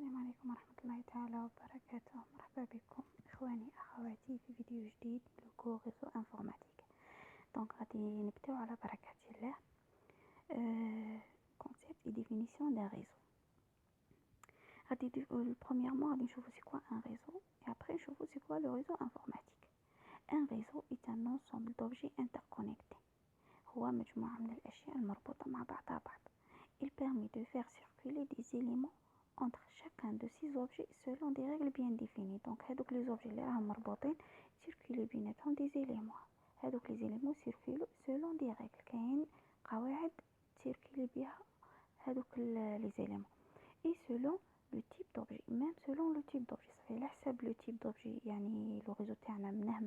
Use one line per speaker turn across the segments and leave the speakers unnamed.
السلام عليكم ورحمة الله تعالى وبركاته. مرحبا بكم إخواني أخواتي في فيديو جديد من كور ريزو انفورماتيك. دونك غادي نبداو على بركة الله. concept et définition d'un réseau. Premièrement, غادي نشوفو c'est quoi un réseau et après نشوفو c'est quoi le réseau informatique. Un réseau est un ensemble d'objets interconnectés. هو مجموعة من الأشياء المربوطة مع بعضها بعض. Il permet de faire circuler des éléments entre chacun de ces objets selon des règles bien définies. Donc هادوك les objets اللي راهم مربوطين circuler بيناتهم des éléments. هادوك les éléments circulent selon des règles. كاين قواعد circuler بها هادوك les éléments. Et selon le type d'objet, même selon le type d'objet. صافي على حساب le type d'objet يعني لو ريزو تاعنا مناه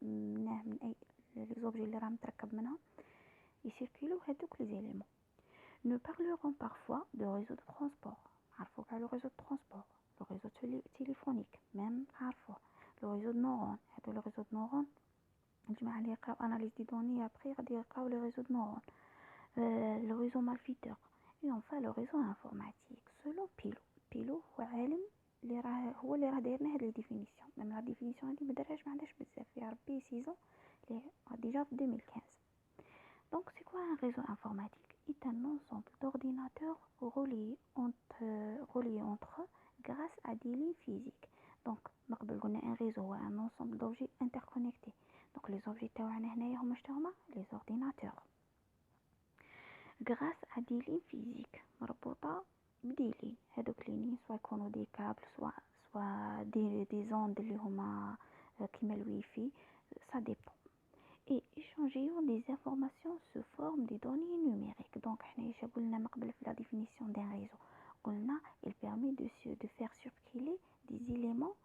من اي les objets اللي راه متركب منهم يسيركلوا هادوك les éléments. Nous parlerons parfois de réseau de transport. عارفوا كاع le réseau de transport, le réseau téléphonique, même عارفوا le réseau de neurones. هذا le réseau de neurones الجماعة اللي يقراو analyse des données après غادي يقراو le réseau de neurones, le réseau malfaiteur et enfin le réseau informatique. Selon Pilot هو عالم اللي راه هو اللي راه دايرنا هاد لي ديفينيسيون. ميم لا ديفينيسيون هادي مدارهاش ما عندهاش بزاف يا ربي 6 ans اللي ديجا في 2015. Donc c'est quoi un réseau informatique? C'est un ensemble d'ordinateurs reliés entre eux grâce à des lignes physiques. Donc un réseau est un ensemble d'objets interconnectés. Donc les objets تاعنا هنايا هما شنو les ordinateurs. Grâce à des lignes physiques مربوطة بدي lignes. هادوك les lignes soit يكونوا des câbles soit des ondes اللي هما كيما الويفي, ça dépend. Et échanger des informations sous forme de données numériques. Donc, la définition d'un réseau. Il permet de faire circuler des éléments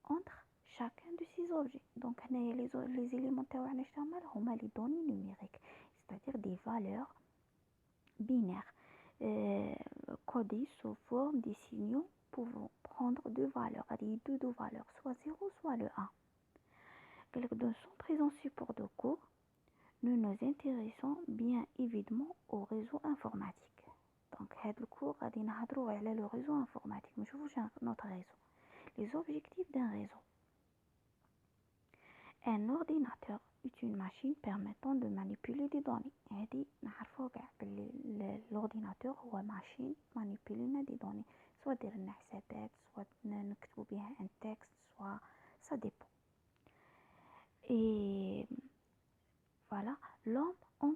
entre chacun de ces objets. Donc, les éléments les données numériques, c'est-à-dire des valeurs binaires codées sous forme de signaux pouvant prendre deux valeurs, deux valeurs, soit 0, soit le 1. Sans présent support de cours, nous nous intéressons bien évidemment au réseau informatique. Donc, le cours va parler le réseau informatique. Mais je vous notre réseau. Les objectifs d'un réseau. Un ordinateur est une machine permettant de manipuler des données. L'ordinateur est une machine manipuler des données. Soit des حسابات, soit نكتبوا بها un texte, soit ça dépend. Et voilà, l'homme en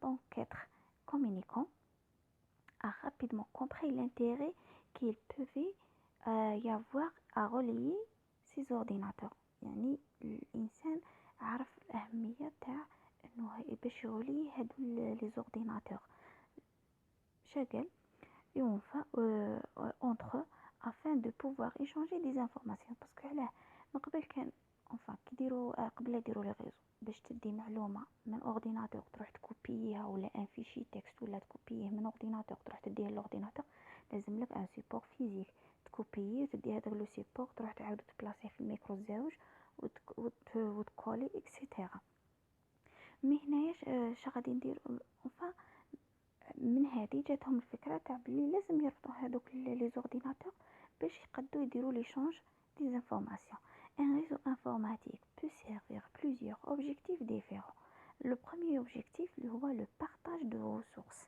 tant qu'être communicant a rapidement compris l'intérêt qu'il pouvait y avoir à relier ces ordinateurs. يعني الإنسان عرف الأهمية تاع إنه باش يولي هادو les ordinateurs شغل et enfin entre eux afin de pouvoir échanger des informations. parce que علاه من قبل كان كي يديروا قبل يديروا لي ريزو باش تدي معلومه من اورديناتور تروح تكوبييها ولا ان فيشي تكست ولا تكوبييه من اورديناتور تروح تديه للاورديناتور لازم لك ان سيبور فيزيك تكوبييه وتدي هذاك لو سيبور تروح تعاود تبلاصيه في الميكرو الزاوج وتكولي اكسيتيرا. مي هنايا اش غادي ندير من هذه جاتهم الفكره تاع بلي لازم يربطوا هذوك لي زورديناتور باش يقدروا يديروا ليشانج des informations. Un réseau informatique peut servir plusieurs objectifs différents. Le premier objectif est le partage de ressources,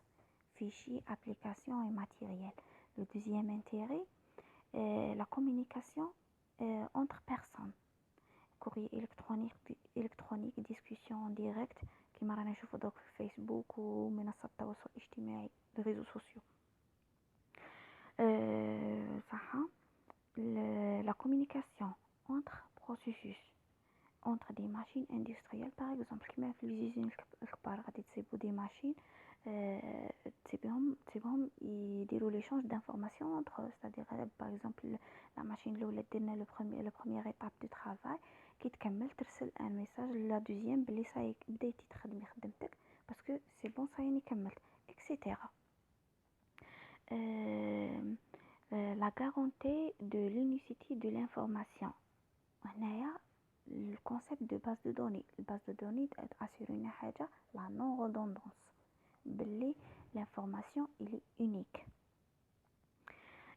fichiers, applications et matériels. Le deuxième intérêt est la communication entre personnes. Courrier électronique, discussion en direct كما رانا نشوفوا دوك في فيسبوك ومنصات التواصل الاجتماعي les réseaux sociaux. صح la communication entre processus entre des machines industrielles par exemple كما في الجيزين الكبار غادي تصيبوا des machines تسيبهم يديروا l'échange d'informations entre eux. c'est-à-dire par exemple la machine الاولى درنا le première étape du travail كي تكمل ترسل ان ميساج لا دوزيام بلي صاي بديتي تخدمي خدمتك باسكو سي بون صايني كملت اكسيتيرا. La garantie de l'unicité de l'information. هنايا الكونسيبت de base de données. الباز دو دوني assure une حاجه la non redondance. باللي l'information il est unique.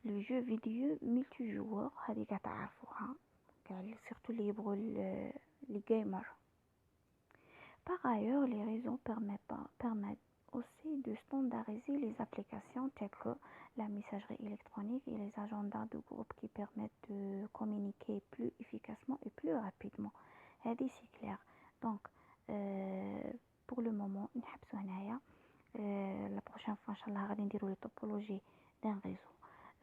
Le jeu vidéo multijoueur هذه قاع تعرفوها surtout les gamers. Par ailleurs, les réseaux permettent aussi de standardiser les applications telles que la messagerie électronique et les agendas de groupe qui permettent de communiquer plus efficacement et plus rapidement. C'est clair. Donc, pour le moment, la prochaine fois, Inch'Allah, غادي نديرو les topologies d'un réseau.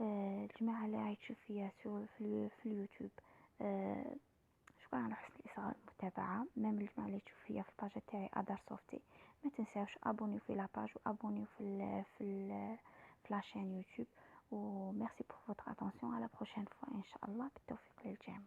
الجماعة اللي راهي تشوف فيا في اليوتيوب، شكرا على حسن المتابعة. ميم الجماعة اللي تشوف فيا في الباج تاعي ادار صوفتي، ما تنساوش ابونيو في لاباج وابونيو في لاشين يوتيوب. و ميرسي بور فوتر اتونسيون. على بروشين فوا ان شاء الله، بالتوفيق للجميع.